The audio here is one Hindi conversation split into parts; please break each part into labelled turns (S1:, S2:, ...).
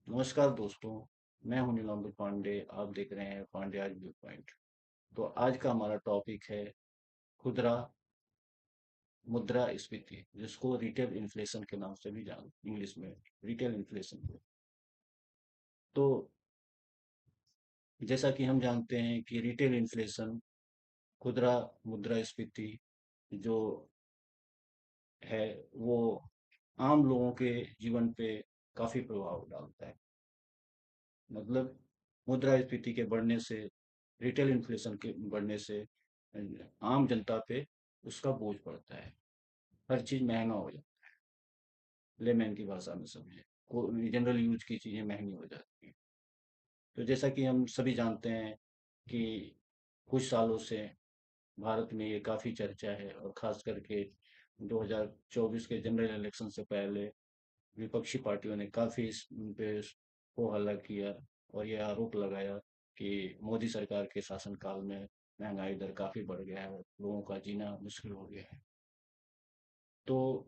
S1: नमस्कार दोस्तों। मैं हूं नीलांबर पांडे। आप देख रहे हैं पांडे आज व्यू पॉइंट। तो आज का हमारा टॉपिक है खुदरा मुद्रास्फीति, जिसको रिटेल इन्फ्लेशन के नाम से भी जान इंग्लिश में रिटेल इन्फ्लेशन। तो जैसा कि हम जानते हैं कि रिटेल इन्फ्लेशन, खुदरा मुद्रास्फीति जो है वो आम लोगों के जीवन पे काफी प्रभाव डालता है। मतलब मुद्रास्फीति के बढ़ने से, रिटेल इन्फ्लेशन के बढ़ने से आम जनता पे उसका बोझ पड़ता है। हर चीज महंगा हो जाता है। लेमैन की भाषा में समझे, जनरल यूज की चीजें महंगी हो जाती हैं। तो जैसा कि हम सभी जानते हैं कि कुछ सालों से भारत में ये काफी चर्चा है, और खास करके 2024 के जनरल इलेक्शन से पहले विपक्षी पार्टियों ने काफी इस पे हो हल्ला किया और ये आरोप लगाया कि मोदी सरकार के शासनकाल में महंगाई दर काफी बढ़ गया है, लोगों का जीना मुश्किल हो गया है। तो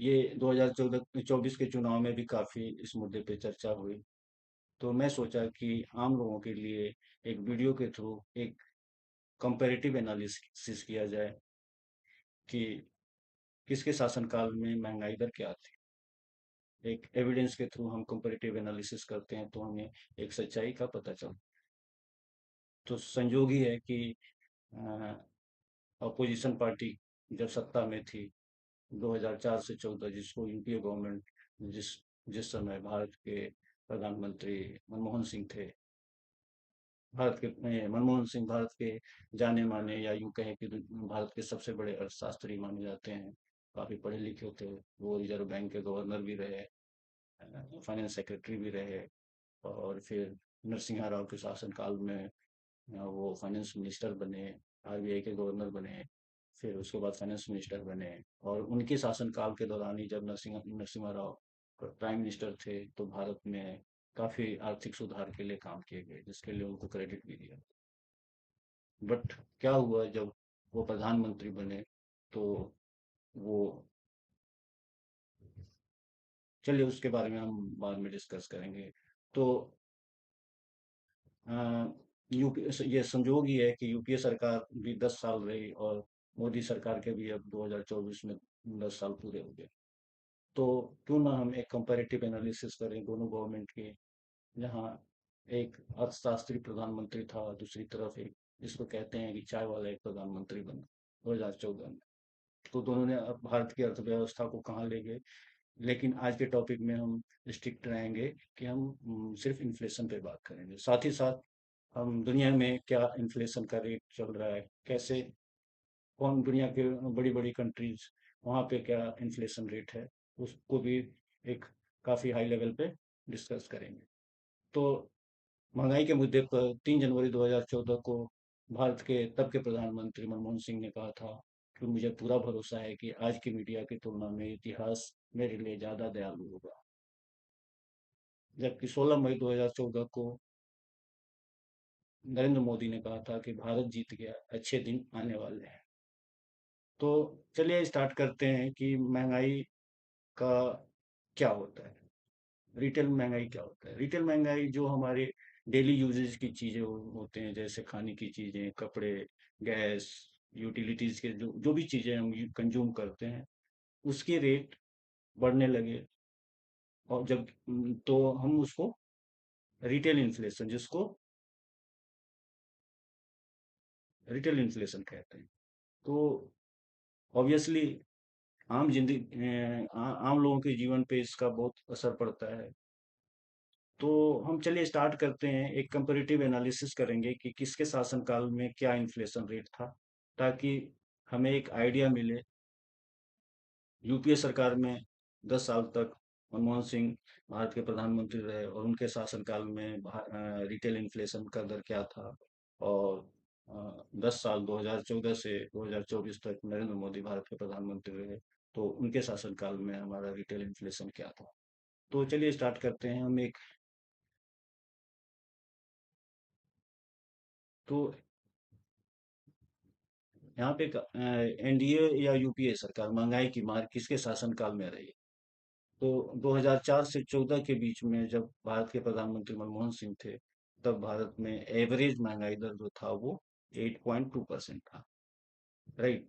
S1: ये 2014-24 के चुनाव में भी काफी इस मुद्दे पे चर्चा हुई। तो मैं सोचा कि आम लोगों के लिए एक वीडियो के थ्रू एक कंपैरेटिव एनालिसिस किया जाए कि किसके शासनकाल में महंगाई दर क्या थी। एक एविडेंस के थ्रू हम कंपैरेटिव एनालिसिस करते हैं तो हमें एक सच्चाई का पता चलता। तो संजोग ही है कि अपोजिशन पार्टी जब सत्ता में थी 2004 से 14, जिसको यूपीए गवर्नमेंट, जिस जिस समय भारत के प्रधानमंत्री मनमोहन सिंह थे। मनमोहन सिंह भारत के जाने माने, या यूं कहें कि भारत के सबसे बड़े अर्थशास्त्री माने जाते हैं। काफी पढ़े लिखे थे। वो रिजर्व बैंक के गवर्नर भी रहे, फाइनेंस सेक्रेटरी भी रहे, और फिर नरसिम्हा राव के शासनकाल में वो फाइनेंस मिनिस्टर बने, आरबीआई के गवर्नर बने, फिर उसके बाद फाइनेंस मिनिस्टर बने। और उनके शासनकाल के दौरान ही जब नरसिम्हा राव प्राइम मिनिस्टर थे तो भारत में काफी आर्थिक सुधार के लिए काम किए गए, जिसके लिए उनको क्रेडिट भी दिया। बट क्या हुआ जब वो प्रधानमंत्री बने, तो वो, चलिए उसके बारे में हम बाद में डिस्कस करेंगे। तो यूपी, ये संजोग ही है कि यूपीए सरकार भी 10 साल रही, और मोदी सरकार के भी अब 2024 में 10 साल पूरे हो गए। तो क्यों ना हम एक कंपैरेटिव एनालिसिस करें दोनों गवर्नमेंट के, जहाँ एक अर्थशास्त्री प्रधानमंत्री था, दूसरी तरफ एक जिसको कहते हैं कि चाय वाला एक प्रधानमंत्री बना 2014 में। तो दोनों ने अब भारत की अर्थव्यवस्था को कहाँ ले गए। लेकिन आज के टॉपिक में हम स्ट्रिक्ट रहेंगे कि हम सिर्फ इन्फ्लेशन पे बात करेंगे। साथ ही साथ हम दुनिया में क्या इन्फ्लेशन का रेट चल रहा है, कैसे, कौन दुनिया के बड़ी बड़ी कंट्रीज, वहाँ पे क्या इन्फ्लेशन रेट है, उसको भी एक काफ़ी हाई लेवल पे डिस्कस करेंगे। तो महंगाई के मुद्दे पर 3 जनवरी 2014 को भारत के तब के प्रधानमंत्री मनमोहन सिंह ने कहा था कि मुझे पूरा भरोसा है कि आज की मीडिया की तुलना में इतिहास मेरे लिए ज़्यादा दयालु होगा। जबकि 16 मई 2014 को नरेंद्र मोदी ने कहा था कि भारत जीत गया, अच्छे दिन आने वाले हैं। तो चलिए स्टार्ट करते हैं कि महंगाई का क्या होता है। रिटेल महंगाई क्या होता है। रिटेल महंगाई जो हमारे डेली यूजेज की चीजें होते हैं, जैसे खाने की चीजें, कपड़े, गैस, यूटिलिटीज के जो जो भी चीजें हम कंज्यूम करते हैं, उसके रेट बढ़ने लगे। और जब तो हम उसको रिटेल इन्फ्लेशन, जिसको रिटेल इन्फ्लेशन कहते हैं। तो ऑब्वियसली आम जिंदगी, आम लोगों के जीवन पे इसका बहुत असर पड़ता है। तो हम चलिए स्टार्ट करते हैं, एक कंपैरेटिव एनालिसिस करेंगे कि किसके शासनकाल में क्या इन्फ्लेशन रेट था, ताकि हमें एक आइडिया मिले। यूपीए सरकार में 10 साल तक मनमोहन सिंह भारत के प्रधानमंत्री रहे, और उनके शासनकाल में रिटेल इन्फ्लेशन का दर क्या था। और 10 साल 2014 से 2024 तक नरेंद्र मोदी भारत के प्रधानमंत्री रहे, तो उनके शासनकाल में हमारा रिटेल इन्फ्लेशन क्या था। तो चलिए स्टार्ट करते हैं हम एक। तो यहाँ पे एनडीए या यूपीए सरकार, महंगाई की मार किसके शासनकाल में रही। तो 2004 से 14 के बीच में जब भारत के प्रधानमंत्री मनमोहन सिंह थे, तब भारत में एवरेज महंगाई दर जो था वो 8.2% था। राइट,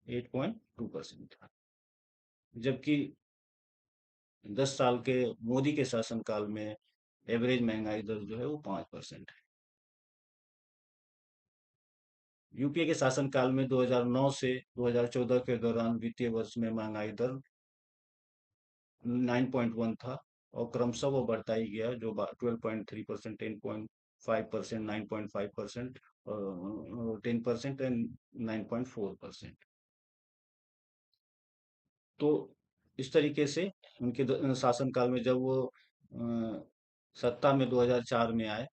S1: 8.2% था। जबकि 10 साल के मोदी के शासनकाल में एवरेज महंगाई दर जो है वो 5% है। यूपीए के शासनकाल में 2009 से 2014 के दौरान वित्तीय वर्ष में महंगाई दर 9.1 था, और क्रमशः वो बढ़ता ही गया, जो 12.3%, 10.5%, 9.5%, 10% एंड 9.4%। तो इस तरीके से उनके शासनकाल में, जब वो सत्ता में 2004 में आए,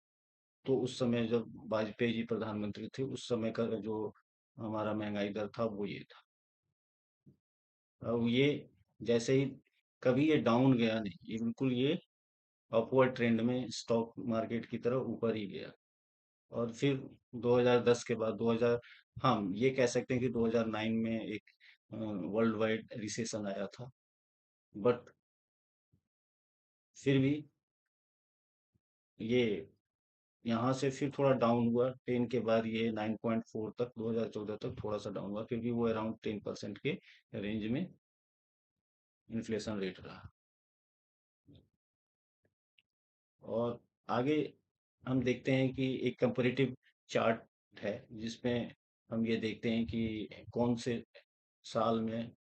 S1: तो उस समय जब वाजपेयी जी प्रधानमंत्री थे, उस समय का जो हमारा महंगाई दर था वो ये था। अब ये जैसे ही, कभी ये डाउन गया नहीं, ये बिल्कुल ये अपवर्ड ट्रेंड में स्टॉक मार्केट की तरह ऊपर ही गया। और फिर 2010 के बाद 2000, हम ये कह सकते हैं कि 2009 में एक वर्ल्ड वाइड रिसेशन आया था, बट फिर भी ये यहाँ से फिर थोड़ा डाउन हुआ, 10 के बाद ये 9.4 तक, 2014 तक थोड़ा सा डाउन हुआ, फिर भी वो अराउंड 10% के रेंज में इन्फ्लेशन रेट रहा। और आगे हम देखते हैं कि एक कंपैरेटिव चार्ट है, जिसमें हम ये देखते हैं कि कौन से साल में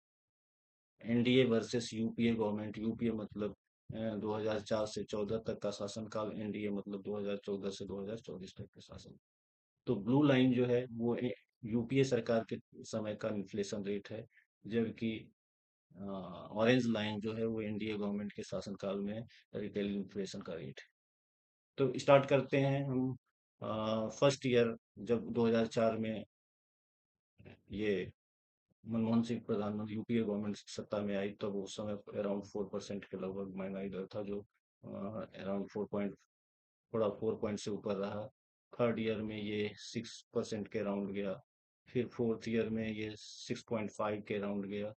S1: NDA versus UPA government, UPA मतलब 2004 से 14 तक का शासनकाल, एनडीए मतलब 2014 से 2024 तक का शासन। तो ब्लू लाइन जो है वो यूपीए सरकार के समय का इन्फ्लेशन रेट है, जबकि ऑरेंज लाइन जो है वो एनडीए गवर्नमेंट के शासनकाल में रिटेल इन्फ्लेशन का रेट है। तो स्टार्ट करते हैं हम फर्स्ट ईयर, जब 2004 में ये मनमोहन सिंह प्रधानमंत्री, यूपीए गवर्नमेंट सत्ता में आई, तब उस समय अराउंड 4% के लगभग महंगाई दर था, जो अराउंड 4 पॉइंट, थोड़ा 4 पॉइंट से ऊपर रहा। थर्ड ईयर में ये 6% के राउंड गया। फिर फोर्थ ईयर में ये 6.5 के राउंड गया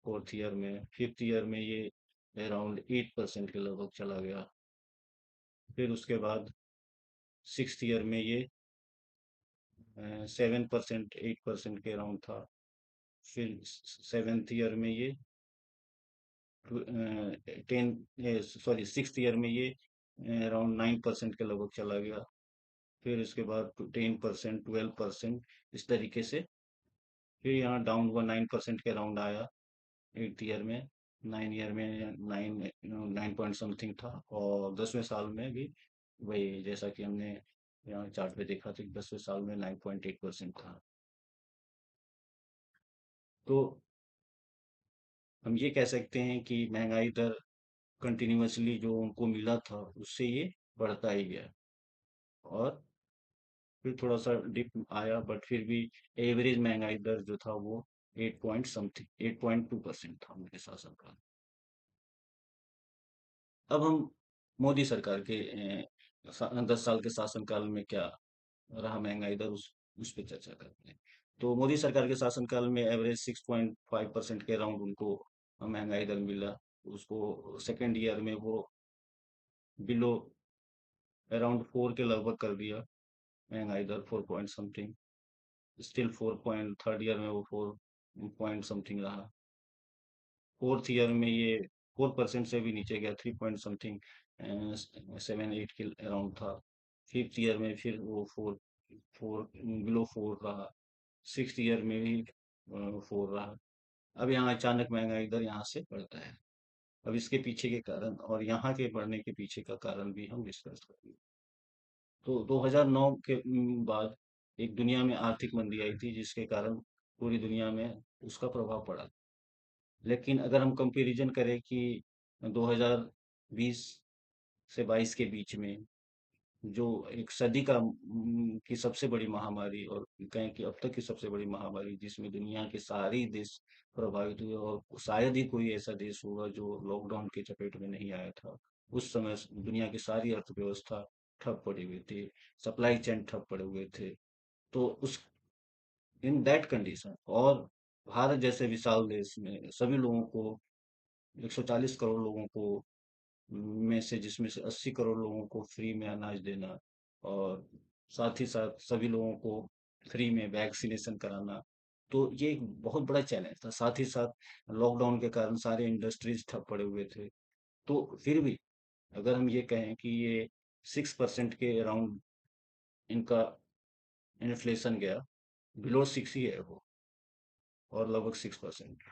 S1: फोर्थ ईयर में। फिफ्थ ईयर में ये अराउंड 8% के लगभग चला गया। फिर उसके बाद सिक्स्थ ईयर में ये 7%, 8% के राउंड था। फिर सेवेंथ ईयर में ये 10, सॉरी सिक्स्थ ईयर में ये अराउंड 9% के लगभग चला गया। फिर इसके बाद 10%, 12%, इस तरीके से फिर यहाँ डाउन हुआ, 9% के राउंड आया एट्थ ईयर में। नाइन ईयर में 9 समथिंग था। और 10वें साल में भी वही, जैसा कि हमने यहाँ चार्ट पे देखा था कि 10वें साल में 9.8% था। तो हम ये कह सकते हैं कि महंगाई दर कंटिन्यूअसली जो उनको मिला था, उससे ये बढ़ता ही गया। और फिर थोड़ा सा डिप आया, बट फिर भी एवरेज महंगाई दर जो था वो 8 पॉइंट समथिंग, 8.2% था उनके शासनकाल। अब हम मोदी सरकार के 10 साल के शासनकाल में क्या रहा महंगाई दर, उस पर चर्चा करते हैं। तो मोदी सरकार के शासनकाल में एवरेज 6.5% के अराउंड उनको महंगाई दर मिला। उसको सेकेंड ईयर में वो बिलो अराउंड 4 के लगभग कर दिया महंगाई दर, 4 point something. Still 4 point, third year में वो 4 पॉइंट समथिंग रहा। फोर्थ ईयर में ये 4% से भी नीचे गया, 3 पॉइंट समथिंग, 7, 8 के अराउंड था। फिफ्थ ईयर में फिर वो फोर फोर बिलो 4 रहा। सिक्स्थ ईयर में भी 4 रहा। अब यहाँ अचानक महंगाई दर यहाँ से बढ़ता है। अब इसके पीछे के कारण और यहाँ के बढ़ने के पीछे का कारण भी हम डिस्कस करेंगे। तो 2009 के बाद एक दुनिया में आर्थिक मंदी आई थी, जिसके कारण पूरी दुनिया में उसका प्रभाव पड़ा। लेकिन अगर हम कंपैरिजन करें कि 2020 से 22 के बीच में जो एक सदी की सबसे बड़ी महामारी, और कहें कि अब तक की सबसे बड़ी महामारी, जिसमें दुनिया के सारे ही देश प्रभावित हुए, और शायद ही कोई ऐसा देश होगा जो लॉकडाउन के चपेट में नहीं आया था। उस समय दुनिया की सारी अर्थव्यवस्था ठप पड़ी हुई थी, सप्लाई चेन ठप पड़े हुए थे। तो उस इन दैट कंडीशन, और भारत जैसे विशाल देश में सभी लोगों को 140 करोड़ लोगों को में से, जिसमें से 80 करोड़ लोगों को फ्री में अनाज देना, और साथ ही साथ सभी लोगों को फ्री में वैक्सीनेशन कराना। तो ये एक बहुत बड़ा चैलेंज था। साथ ही साथ लॉकडाउन के कारण सारे इंडस्ट्रीज ठप पड़े हुए थे। तो फिर भी अगर हम ये कहें कि ये 6% के अराउंड इनका इन्फ्लेशन गया, बिलो 6 ही है वो, और लगभग 6%।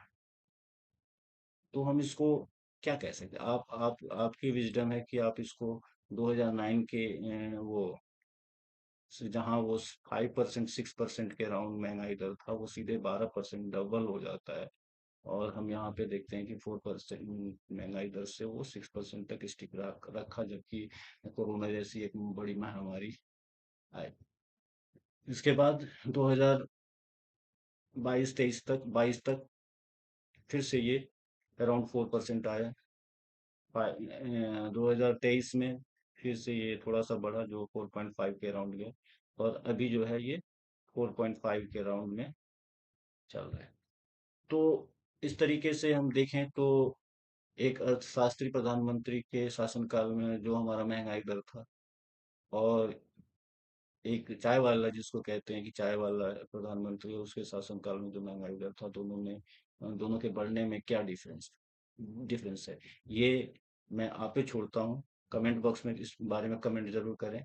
S1: तो हम इसको क्या कह सकते हैं? आप आपकी विजडम है कि आप इसको 2009 के वो जहाँ वो 5% 6% के अराउंड महंगाई दर था, वो सीधे 12% डबल हो जाता है। और हम यहाँ पे देखते हैं कि 4% महंगाई दर से वो 6% तक स्टिक रखा, जबकि कोरोना जैसी एक बड़ी महामारी आई। इसके बाद 2022-23 तक 22 तक फिर से ये अराउंड 4% आया। 2023 में फिर से ये थोड़ा सा बढ़ा, जो 4.5 के अराउंड गया, और अभी जो है ये 4.5 के अराउंड में चल रहा है। तो इस तरीके से हम देखें तो एक अर्थशास्त्री प्रधानमंत्री के शासनकाल में जो हमारा महंगाई दर था, और एक चाय वाला जिसको कहते हैं कि चाय वाला प्रधानमंत्री है, उसके शासनकाल में जो महंगाई दर था, दोनों के बढ़ने में क्या डिफरेंस डिफरेंस है, ये मैं आप पे छोड़ता हूँ। कमेंट बॉक्स में इस बारे में कमेंट जरूर करें,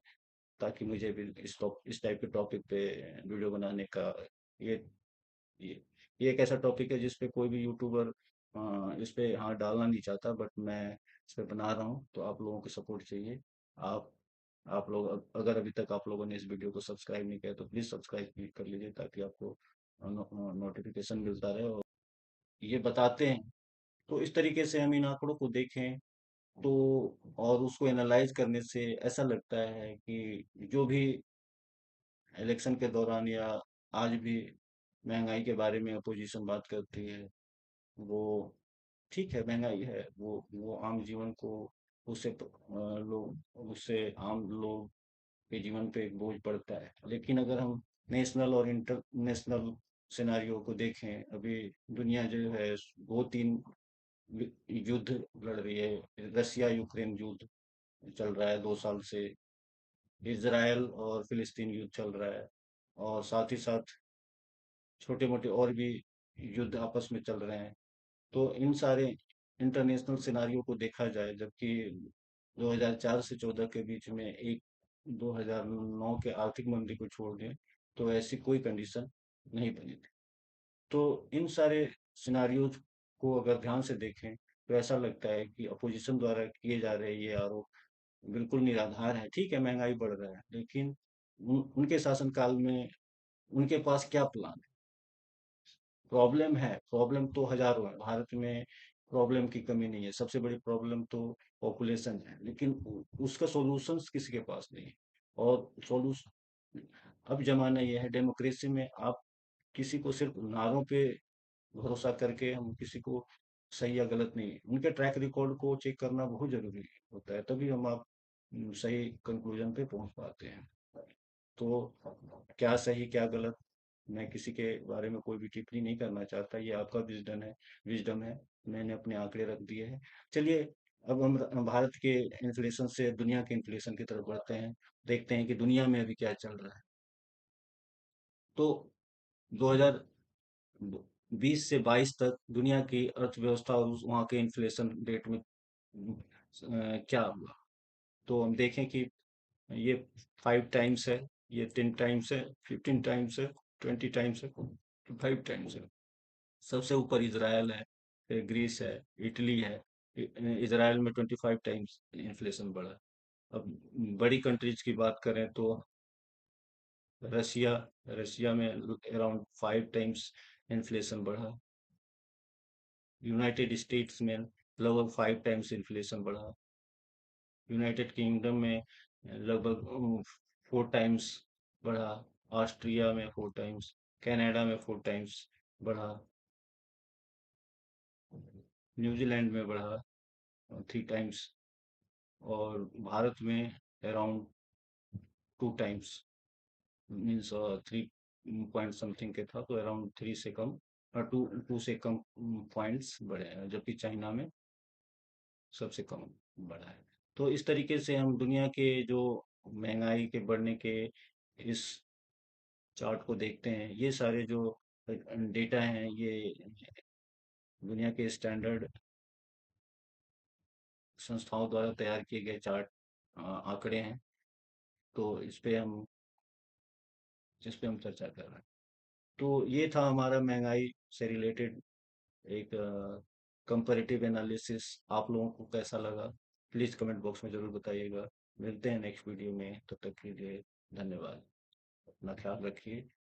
S1: ताकि मुझे भी इस टाइप के टॉपिक पे वीडियो बनाने का, ये ये ये एक ऐसा टॉपिक है जिस पे कोई भी यूट्यूबर इस पे हाँ डालना नहीं चाहता, बट मैं इस पे बना रहा हूँ, तो आप लोगों की सपोर्ट चाहिए। आप आप लोग अगर अभी तक आप लोगों ने इस वीडियो को सब्सक्राइब नहीं किया, तो प्लीज सब्सक्राइब कर लीजिए, ताकि आपको नोटिफिकेशन मिलता रहे। और ये बताते हैं, तो इस तरीके से हम इन आंकड़ों को देखें तो, और उसको एनालाइज करने से ऐसा लगता है कि जो भी इलेक्शन के दौरान या आज भी महंगाई के बारे में अपोजिशन बात करती है, वो ठीक है, महंगाई है, वो आम जीवन को, उससे आम लोग के जीवन पे एक बोझ पड़ता है। लेकिन अगर हम नेशनल और इंटरनेशनल सिनारियो को देखें, अभी दुनिया जो है दो तीन युद्ध लड़ रही है। रसिया यूक्रेन युद्ध चल रहा है 2 साल से, इजराइल और फिलिस्तीन युद्ध चल रहा है, और साथ ही साथ छोटे मोटे और भी युद्ध आपस में चल रहे हैं। तो इन सारे इंटरनेशनल सिनारियो को देखा जाए, जबकि 2004 से 14 के बीच में, एक 2009 के आर्थिक मंदी को छोड़ दें, तो ऐसी कोई कंडीशन नहीं बनी थी। तो इन सारे सिनारियोज को अगर ध्यान से देखें, तो ऐसा लगता है कि अपोजिशन द्वारा किए जा रहे ये आरोप बिल्कुल निराधार है। ठीक है, महंगाई बढ़ रहा है, लेकिन उनके शासनकाल में उनके पास क्या प्लान है? प्रॉब्लम है, प्रॉब्लम तो हजारों है भारत में। प्रॉब्लम की कमी नहीं है, सबसे बड़ी प्रॉब्लम तो पॉपुलेशन है, लेकिन उसका सॉल्यूशंस किसी के पास नहीं है। और सॉल्यूशन, अब जमाना ये है डेमोक्रेसी में, आप किसी को सिर्फ नारों पे भरोसा करके हम किसी को सही या गलत नहीं, उनके ट्रैक रिकॉर्ड को चेक करना बहुत जरूरी होता है, तभी हम आप सही कंक्लूजन पे पहुंच पाते हैं। तो क्या सही क्या गलत, मैं किसी के बारे में कोई भी टिप्पणी नहीं करना चाहता, ये आपका विजडम है। मैंने अपने आंकड़े रख दिए हैं। चलिए, अब हम भारत के इन्फ्लेशन से दुनिया के इन्फ्लेशन की तरफ बढ़ते हैं, देखते हैं कि दुनिया में अभी क्या चल रहा है। तो 2020 से 22 तक दुनिया की अर्थव्यवस्था और वहाँ के इन्फ्लेशन रेट में क्या हुआ, तो हम देखें कि ये 5 टाइम्स है, ये 10 टाइम्स है, 15 टाइम्स है, 20 टाइम्स है, 5 टाइम्स है। सबसे ऊपर इजराइल है, फिर ग्रीस है, इटली है। इजराइल में 25 टाइम्स इन्फ्लेशन बढ़ा। अब बड़ी कंट्रीज की बात करें तो रशिया रशिया में अराउंड 5 टाइम्स इन्फ्लेशन बढ़ा। यूनाइटेड स्टेट्स में लगभग 5 टाइम्स इन्फ्लेशन बढ़ा। यूनाइटेड किंगडम में लगभग 4 टाइम्स बढ़ा। ऑस्ट्रिया में 4 टाइम्स, कनाडा में 4 टाइम्स बढ़ा, न्यूजीलैंड में बढ़ा 3 टाइम्स, और भारत में around 2 times, means 3 point something के था, तो अराउंड 3 से कम, टू टू से कम पॉइंट्स बढ़े हैं, जबकि चाइना में सबसे कम बढ़ा है। तो इस तरीके से हम दुनिया के जो महंगाई के बढ़ने के इस चार्ट को देखते हैं, ये सारे जो डेटा हैं, ये दुनिया के स्टैंडर्ड संस्थाओं द्वारा तैयार किए गए चार्ट आंकड़े हैं। तो इस पे हम चर्चा कर रहे हैं। तो ये था हमारा महंगाई से रिलेटेड एक कंपैरेटिव एनालिसिस। आप लोगों को कैसा लगा, प्लीज कमेंट बॉक्स में जरूर बताइएगा। मिलते हैं नेक्स्ट वीडियो में, तब तक के लिए धन्यवाद। अपना ख्याल रखिए।